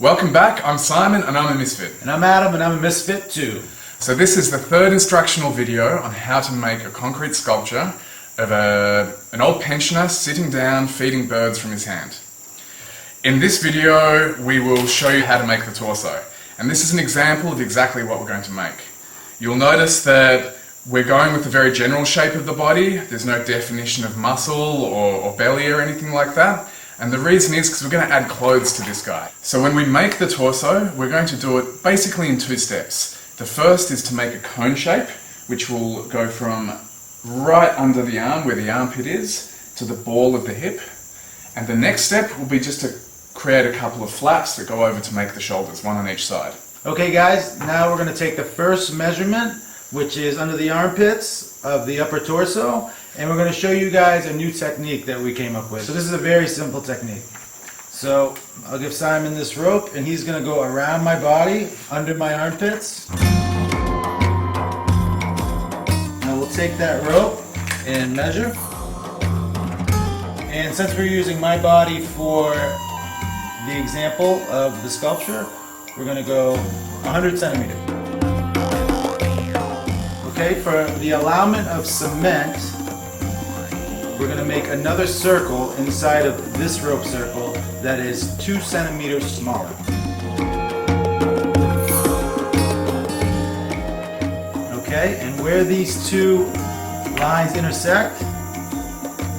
Welcome back, I'm Simon and I'm a misfit. And I'm Adam and I'm a misfit too. So this is the third instructional video on how to make a concrete sculpture of an old pensioner sitting down feeding birds from his hand. In this video we will show you how to make the torso, and this is an example of exactly what we're going to make. You'll notice that we're going with a very general shape of the body. There's no definition of muscle or belly or anything like that. And the reason is because we're going to add clothes to this guy. So when we make the torso, we're going to do it basically in two steps. The first is to make a cone shape, which will go from right under the arm, where the armpit is, to the ball of the hip. And the next step will be just to create a couple of flaps that go over to make the shoulders, one on each side. Okay guys, now we're going to take the first measurement, which is under the armpits of the upper torso, and we're going to show you guys a new technique that we came up with. So this is a very simple technique. So I'll give Simon this rope and he's going to go around my body, under my armpits. Now we'll take that rope and measure. And since we're using my body for the example of the sculpture, we're going to go 100 centimeters. Okay, for the allowance of cement, we're going to make another circle inside of this rope circle that is 2 centimeters smaller. Okay, and where these two lines intersect,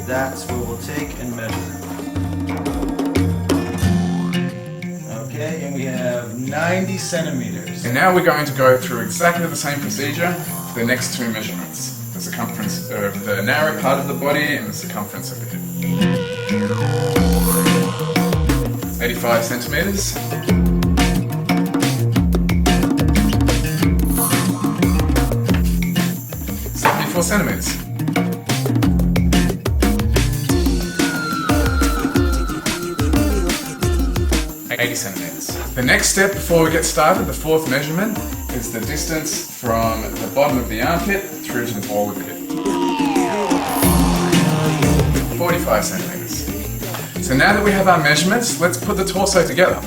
that's where we'll take and measure. Okay, and we have 90 centimeters. And now we're going to go through exactly the same procedure for the next two measurements. The circumference of the narrow part of the body and the circumference of the hip. 85 centimeters. 74 centimeters. 80 centimeters. The next step before we get started, the fourth measurement, is the distance from the bottom of the armpit through to the ball of the hip. 45 centimeters. So now that we have our measurements, let's put the torso together.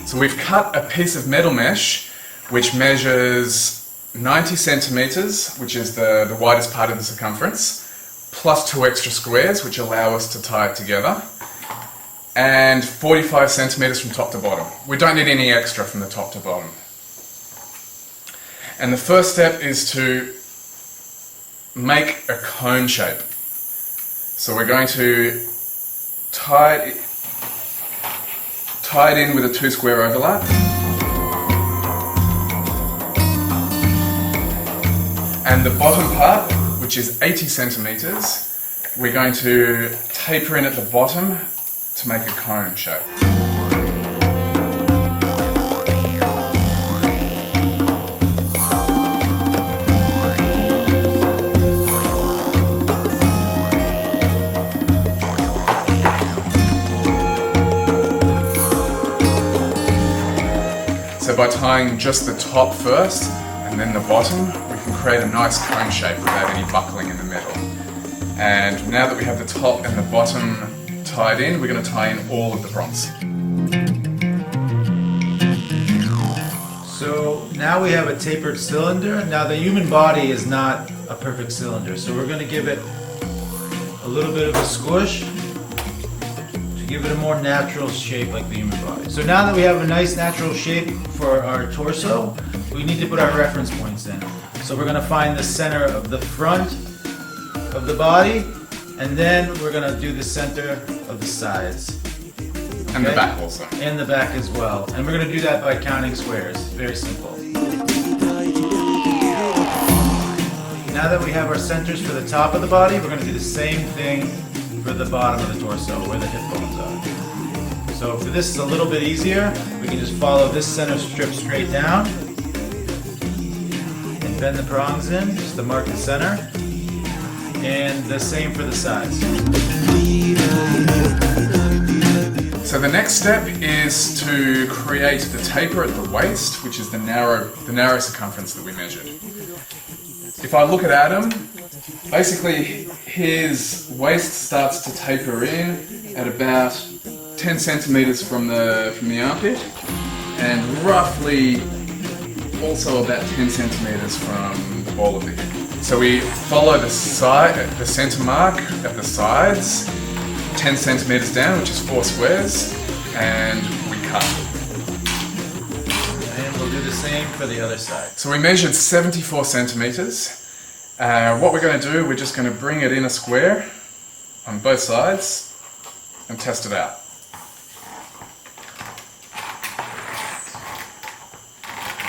So we've cut a piece of metal mesh which measures 90 centimeters, which is the widest part of the circumference, plus 2 extra squares which allow us to tie it together, and 45 centimeters from top to bottom. We don't need any extra from the top to bottom. And the first step is to make a cone shape. So we're going to tie it in with a 2 square overlap. And the bottom part, which is 80 centimeters, we're going to taper in at the bottom to make a cone shape. So by tying just the top first and then the bottom, we can create a nice cone shape without any buckling in the middle. And now that we have the top and the bottom tied in, we're going to tie in all of the prongs. So now we have a tapered cylinder. Now the human body is not a perfect cylinder, so we're going to give it a little bit of a squish to give it a more natural shape like the human body. So now that we have a nice natural shape for our torso, we need to put our reference points in. So we're going to find the center of the front of the body, and then we're going to do the center of the sides. Okay? And the back also. And the back as well. And we're going to do that by counting squares. Very simple. Now that we have our centers for the top of the body, we're going to do the same thing for the bottom of the torso, where the hip bones are. So for this, it's a little bit easier. We can just follow this center strip straight down. bend the prongs in just to mark the center. And the same for the sides. So the next step is to create the taper at the waist, which is the narrow circumference that we measured. If I look at Adam, basically his waist starts to taper in at about 10 centimeters from the armpit, and roughly also about 10 centimeters from the ball of the hip. So we follow the center mark at the sides, 10 centimeters down, which is 4 squares, and we cut. And we'll do the same for the other side. So we measured 74 centimeters. What we're going to do, we're just going to bring it in a square on both sides and test it out.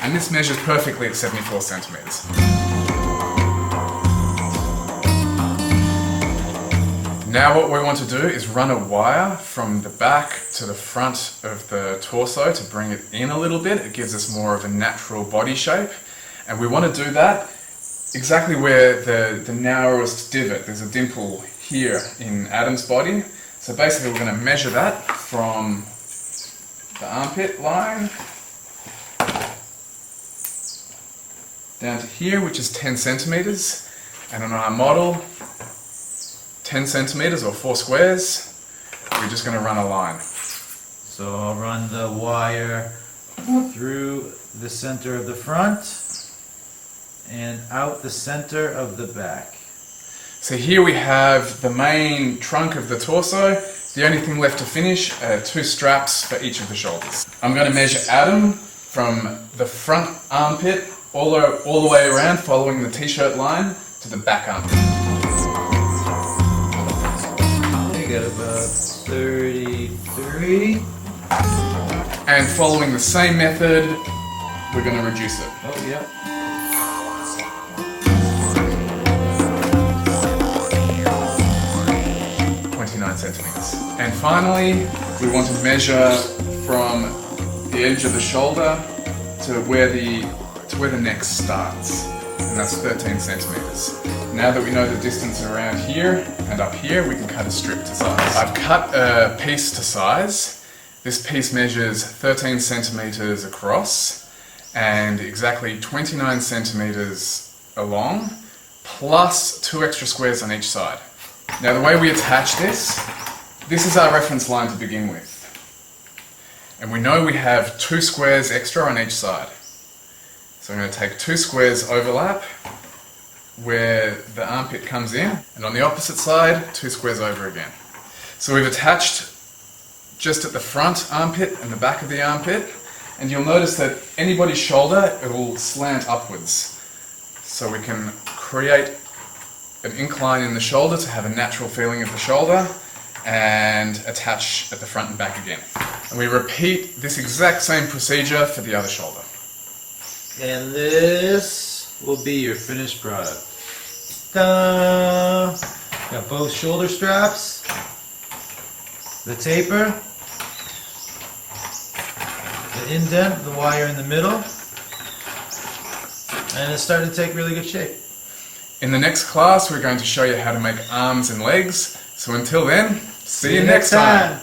And this measures perfectly at 74 centimeters. Now what we want to do is run a wire from the back to the front of the torso to bring it in a little bit. It gives us more of a natural body shape. And we want to do that exactly where the narrowest divot. There's a dimple here in Adam's body. So basically we're going to measure that from the armpit line down to here, which is 10 centimeters. And on our model, 10 centimeters or 4 squares, we're just going to run a line. So I'll run the wire through the center of the front and out the center of the back. So here we have the main trunk of the torso. The only thing left to finish are 2 straps for each of the shoulders. I'm going to measure Adam from the front armpit all the way around, following the t-shirt line, to the back armpit. I got about 33. And following the same method, we're going to reduce it. Oh, yeah. Centimeters. And finally, we want to measure from the edge of the shoulder to where the neck starts, and that's 13 centimeters. Now that we know the distance around here and up here, we can cut a strip to size. I've cut a piece to size. This piece measures 13 centimeters across and exactly 29 centimeters along, plus 2 extra squares on each side. Now the way we attach this is our reference line to begin with. And we know we have 2 squares extra on each side. So I'm going to take 2 squares overlap where the armpit comes in, and on the opposite side, 2 squares over again. So we've attached just at the front armpit and the back of the armpit, and you'll notice that anybody's shoulder, it will slant upwards. So we can create an incline in the shoulder to have a natural feeling of the shoulder, and attach at the front and back again. And we repeat this exact same procedure for the other shoulder. And this will be your finished product. Ta-da! Got both shoulder straps, the taper, the indent, the wire in the middle, and it's starting to take really good shape. In the next class, we're going to show you how to make arms and legs. So until then, see you next time.